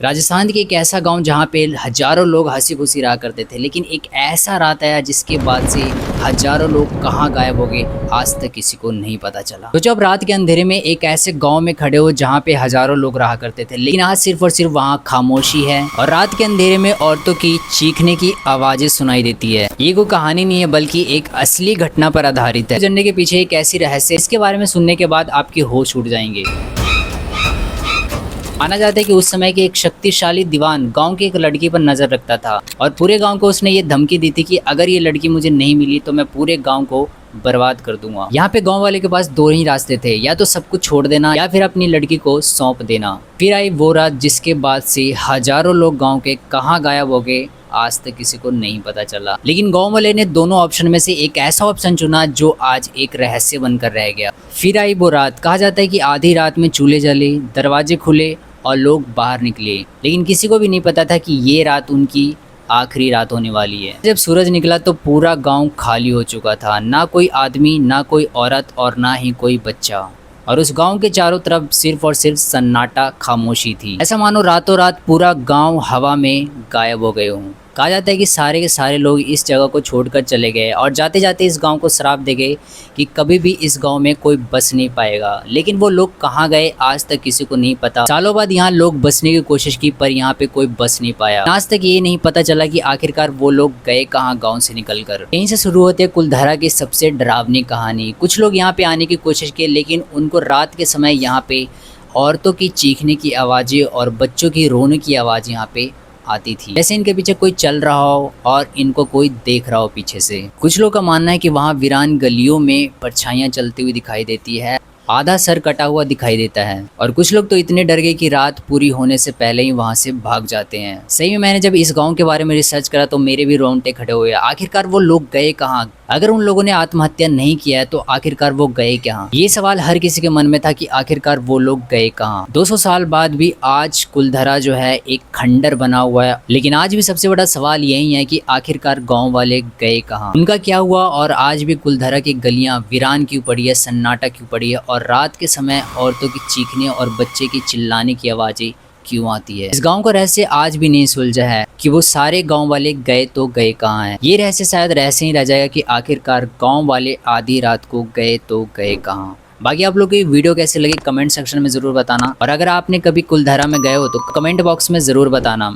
राजस्थान के एक ऐसा गांव जहां पे हजारों लोग हंसी खुशी रहा करते थे, लेकिन एक ऐसा रात आया जिसके बाद से हजारों लोग कहां गायब हो गए, आज तक किसी को नहीं पता चला। तो जब रात के अंधेरे में एक ऐसे गांव में खड़े हो जहां पे हजारों लोग रहा करते थे, लेकिन आज सिर्फ और सिर्फ वहां खामोशी है और रात के अंधेरे में औरतों की चीखने की आवाजें सुनाई देती है। ये कोई कहानी नहीं है बल्कि एक असली घटना पर आधारित है। जानने के पीछे एक ऐसी रहस्य, इसके बारे में सुनने के बाद आपके होश उड़ जाएंगे। माना जाता है कि उस समय के एक शक्तिशाली दीवान गांव की एक लड़की पर नजर रखता था और पूरे गांव को उसने ये धमकी दी थी कि अगर ये लड़की मुझे नहीं मिली तो मैं पूरे गांव को बर्बाद कर दूंगा। यहाँ पे गांव वाले के पास दो ही रास्ते थे, या तो सब कुछ छोड़ देना या फिर अपनी लड़की को सौंप देना। फिर आई वो रात जिसके बाद से हजारों लोग गाँव के कहाँ गायब हो गए, आज तक किसी को नहीं पता चला। लेकिन गांव वाले ने दोनों ऑप्शन में से एक ऐसा ऑप्शन चुना जो आज एक रहस्य बनकर रह गया। फिर आई वो रात, कहा जाता है कि आधी रात में चूल्हे जले, दरवाजे खुले और लोग बाहर निकले, लेकिन किसी को भी नहीं पता था कि ये रात उनकी आखिरी रात होने वाली है। जब सूरज निकला तो पूरा गांव खाली हो चुका था, ना कोई आदमी, ना कोई औरत और ना ही कोई बच्चा। और उस गांव के चारों तरफ सिर्फ और सिर्फ सन्नाटा, खामोशी थी। ऐसा मानो रातों रात पूरा गांव हवा में गायब हो गए हों। कहा जाता है कि सारे के सारे लोग इस जगह को छोड़कर चले गए और जाते जाते इस गांव को श्राप दे गए कि कभी भी इस गांव में कोई बस नहीं पाएगा। लेकिन वो लोग कहाँ गए आज तक किसी को नहीं पता। सालों बाद यहाँ लोग बसने की कोशिश की पर यहाँ पे कोई बस नहीं पाया। आज तक ये नहीं पता चला कि आखिरकार वो लोग गए कहाँ गाँव से निकल कर। यहीं से शुरू होती है कुलधरा की सबसे डरावनी कहानी। कुछ लोग यहाँ पे आने की कोशिश की, लेकिन उनको रात के समय यहाँ पे औरतों की चीखने की आवाज़ें और बच्चों की रोने की आवाज़ यहाँ पे आती थी, जैसे इनके पीछे कोई चल रहा हो और इनको कोई देख रहा हो पीछे से। कुछ लोग का मानना है कि वहाँ वीरान गलियों में परछाइयाँ चलती हुई दिखाई देती है, आधा सर कटा हुआ दिखाई देता है। और कुछ लोग तो इतने डर गए कि रात पूरी होने से पहले ही वहां से भाग जाते हैं। सही में मैंने जब इस गांव के बारे में रिसर्च करा तो मेरे भी रोंगटे खड़े हुए। आखिरकार वो लोग गए कहाँ? अगर उन लोगों ने आत्महत्या नहीं किया है तो आखिरकार वो गए कहाँ? ये सवाल हर किसी के मन में था कि आखिरकार वो लोग गए कहाँ। 200 साल बाद भी आज कुलधरा जो है एक खंडर बना हुआ है, लेकिन आज भी सबसे बड़ा सवाल यही है कि आखिरकार गाँव वाले गए कहाँ, उनका क्या हुआ। और आज भी कुलधरा की गलियां वीरान क्यों पड़ी है, सन्नाटा क्यों पड़ी है और रात के समय औरतों की चीखने और बच्चे की चिल्लाने की आवाजें क्यों आती है। इस गांव का रहस्य आज भी नहीं सुलझा है कि वो सारे गांव वाले गए तो गए कहाँ हैं। ये रहस्य शायद रहस्य ही रह जाएगा कि आखिरकार गांव वाले आधी रात को गए तो गए कहाँ। बाकी आप लोग की वीडियो कैसे लगी कमेंट सेक्शन में जरूर बताना, और अगर आपने कभी कुलधरा में गए हो तो कमेंट बॉक्स में जरूर बताना।